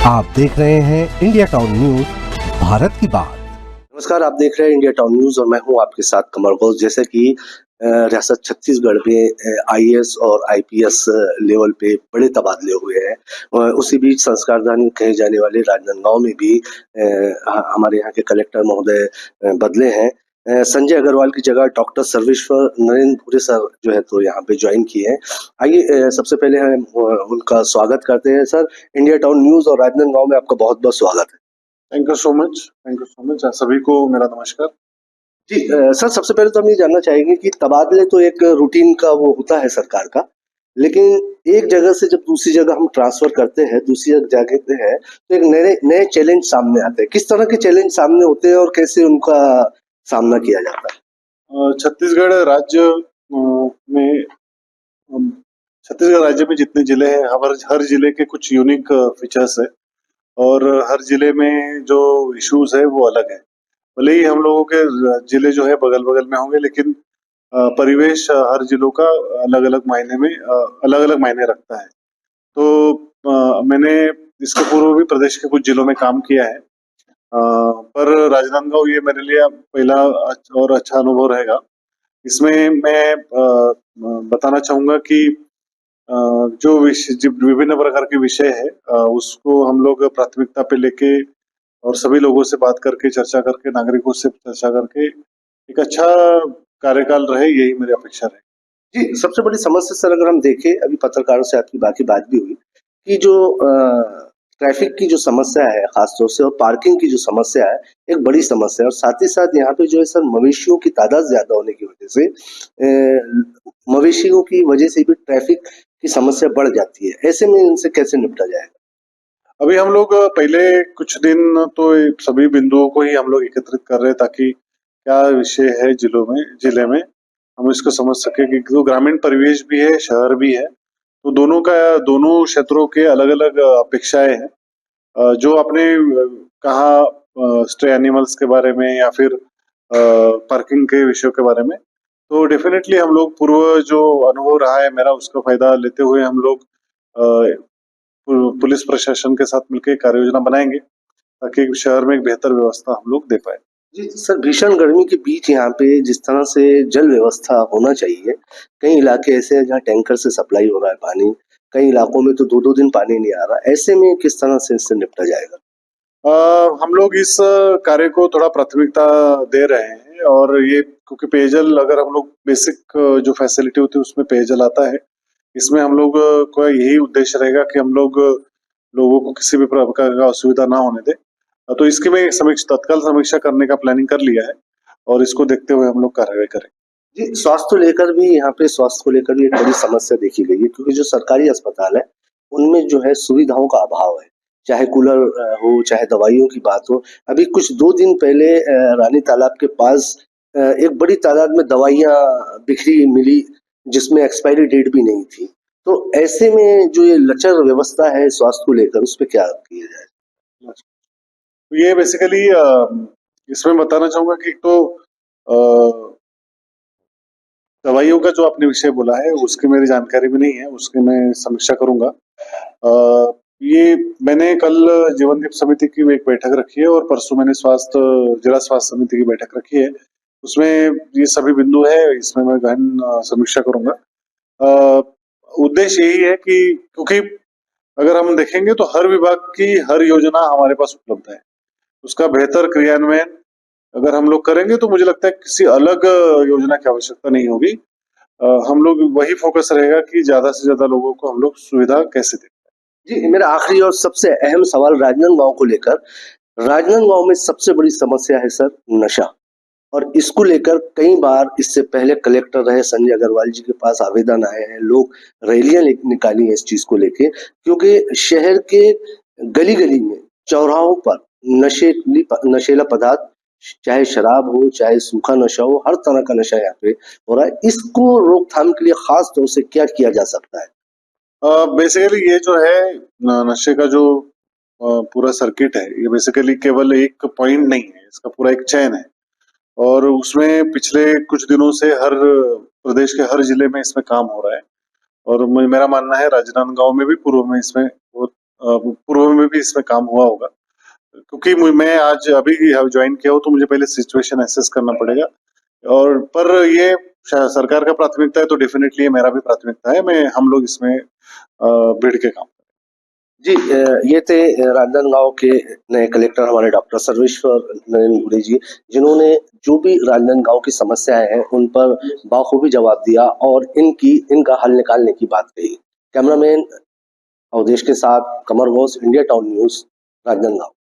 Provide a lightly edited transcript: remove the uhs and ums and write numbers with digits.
आप देख रहे हैं इंडिया टाउन न्यूज, भारत की बात। नमस्कार, आप देख रहे हैं इंडिया टाउन न्यूज और मैं हूं आपके साथ कमर घोष। जैसे कि रियासत छत्तीसगढ़ में आईएएस और आईपीएस लेवल पे बड़े तबादले हुए हैं। उसी बीच संस्कारधानी कहे जाने वाले राजनांदगांव में भी हमारे यहाँ के कलेक्टर महोदय बदले हैं। संजय अग्रवाल की जगह डॉक्टर सर्वेश्वर नरेंद्र भूरे सर जो है तो यहाँ पे ज्वाइन किए हैं। आइए सबसे पहले हम उनका स्वागत करते हैं। सर, इंडिया टाउन न्यूज और राजनांदगांव में आपका बहुत बहुत स्वागत है। थैंक यू सो मच सभी को मेरा नमस्कार जी। सर, सबसे पहले तो हम ये जानना चाहेंगे कि तबादले तो एक रूटीन का वो होता है सरकार का, लेकिन एक जगह से जब दूसरी जगह हम ट्रांसफर करते हैं, दूसरी जगह जाते हैं, तो एक नए नए चैलेंज सामने आते हैं। किस तरह के चैलेंज सामने होते हैं और कैसे उनका सामना किया जाता है? छत्तीसगढ़ राज्य में छत्तीसगढ़ राज्य में जितने जिले हैं, हर जिले के कुछ यूनिक फीचर्स है और हर जिले में जो इश्यूज है वो अलग है। भले ही हम लोगों के जिले जो है बगल बगल में होंगे, लेकिन परिवेश हर जिलों का अलग अलग मायने रखता है। तो मैंने इसके पूर्व भी प्रदेश के कुछ जिलों में काम किया है, पर राजनांदगांव ये मेरे लिए पहला और अच्छा अनुभव रहेगा। इसमें मैं बताना चाहूंगा कि जो विभिन्न प्रकार के विषय है, उसको हम लोग प्राथमिकता पे लेके और सभी लोगों से बात करके, चर्चा करके, नागरिकों से चर्चा करके एक अच्छा कार्यकाल रहे, यही मेरी अपेक्षा रहे। जी, सबसे बड़ी समस्या सर अगर हम देखें, अभी पत्रकारों से आपकी बाकी बात भी हुई कि जो ट्रैफिक की जो समस्या है खासतौर से, और पार्किंग की जो समस्या है, एक बड़ी समस्या है। और साथ ही साथ यहाँ पे जो है सर मवेशियों की तादाद ज्यादा होने की वजह से मवेशियों की वजह से भी ट्रैफिक की समस्या बढ़ जाती है। ऐसे में इनसे कैसे निपटा जाएगा? अभी हम लोग पहले कुछ दिन तो सभी बिंदुओं को ही हम लोग एकत्रित कर रहे हैं, ताकि क्या विषय है जिले में हम इसको समझ सके कि तो ग्रामीण परिवेश भी है, शहर भी है, तो दोनों क्षेत्रों के अलग अलग अपेक्षाएं हैं। जो आपने कहा स्ट्रे एनिमल्स के बारे में या फिर पार्किंग के विषयों के बारे में, तो डेफिनेटली हम लोग पूर्व जो अनुभव रहा है मेरा, उसका फायदा लेते हुए हम लोग पुलिस प्रशासन के साथ मिलकर कार्य योजना बनाएंगे, ताकि शहर में एक बेहतर व्यवस्था हम लोग दे पाए। जी सर, भीषण गर्मी के बीच यहाँ पे जिस तरह से जल व्यवस्था होना चाहिए, कई इलाके ऐसे हैं जहाँ टैंकर से सप्लाई हो रहा है पानी, कई इलाकों में तो 2-2 दिन पानी नहीं आ रहा। ऐसे में किस तरह से इससे निपटा जाएगा? हम लोग इस कार्य को थोड़ा प्राथमिकता दे रहे हैं, और ये क्योंकि पेयजल, अगर हम लोग बेसिक जो फैसिलिटी होती है उसमें पेयजल आता है, इसमें हम लोग का यही उद्देश्य रहेगा कि हम लोग लोगों को किसी भी प्रकार का असुविधा ना होने दे। तो इसकी मैं तत्काल समीक्षा करने का प्लानिंग कर लिया है, और इसको देखते हुए हम लोग कार्रवाई करें। जी, स्वास्थ्य को लेकर भी एक बड़ी समस्या देखी गई है, क्योंकि जो सरकारी अस्पताल है, उनमें जो है सुविधाओं का अभाव है। चाहे कूलर हो, चाहे दवाइयों की बात हो। अभी कुछ 2 दिन पहले रानी तालाब के पास एक बड़ी तादाद में दवाइयाँ बिखरी मिली, जिसमें एक्सपायरी डेट भी नहीं थी। तो ऐसे में जो ये लचर व्यवस्था है स्वास्थ्य को लेकर, उस पे क्या किया जाए? तो ये बेसिकली इसमें बताना चाहूंगा कि तो दवाइयों का जो आपने विषय बोला है, उसकी मेरी जानकारी भी नहीं है, उसकी मैं समीक्षा करूंगा। ये मैंने कल जीवनदीप समिति की एक बैठक रखी है, और परसों मैंने जिला स्वास्थ्य समिति की बैठक रखी है। उसमें ये सभी बिंदु है, इसमें मैं गहन समीक्षा करूंगा। उद्देश्य यही है कि क्योंकि अगर हम देखेंगे तो हर विभाग की हर योजना हमारे पास उपलब्ध है, उसका बेहतर क्रियान्वयन अगर हम लोग करेंगे तो मुझे लगता है किसी अलग योजना की आवश्यकता नहीं होगी। हम लोग वही फोकस रहेगा कि ज्यादा से ज्यादा लोगों को हम लोग सुविधा कैसे दें। जी, मेरा आखिरी और सबसे अहम सवाल राजनांदगांव को लेकर। राजनांदगांव में सबसे बड़ी समस्या है सर नशा, और इसको लेकर कई बार इससे पहले कलेक्टर रहे संजय अग्रवाल जी के पास आवेदन आए हैं, लोग रैलियां निकाली हैं इस चीज को लेके, क्योंकि शहर के गली गली में, चौराहों पर नशेला पदार्थ, चाहे शराब हो, चाहे सूखा नशा हो, हर तरह का नशा यहाँ पे हो रहा है। इसको रोकथाम के लिए खास तौर से क्या किया जा सकता है? बेसिकली ये जो है नशे का जो पूरा सर्किट है, ये बेसिकली केवल एक पॉइंट नहीं है, इसका पूरा एक चैन है, और उसमें पिछले कुछ दिनों से हर प्रदेश के हर जिले में इसमें काम हो रहा है। और मेरा मानना है राजनांदगांव में भी पूर्व में इसमें बहुत पूर्व में भी इसमें काम हुआ होगा, क्योंकि मैं आज अभी ज्वाइन किया हूँ तो मुझे पहले सिचुएशन एसेस करना पड़ेगा। और पर ये सरकार का प्राथमिकता है तो डेफिनेटली ये मेरा भी प्राथमिकता है। हम लोग इसमें भिड़ के काम। जी, ये थे राजनांदगांव के नए कलेक्टर हमारे डॉक्टर सर्वेश्वर नरेंद्र गुरे जी, जिन्होंने जो भी राजनांदगांव की समस्याएं हैं उन पर बाखूबी जवाब दिया और इनका हल निकालने की बात कही। कैमरामैन अवधेश के साथ Kamar Ghosh, India town news, Rajnandgaon.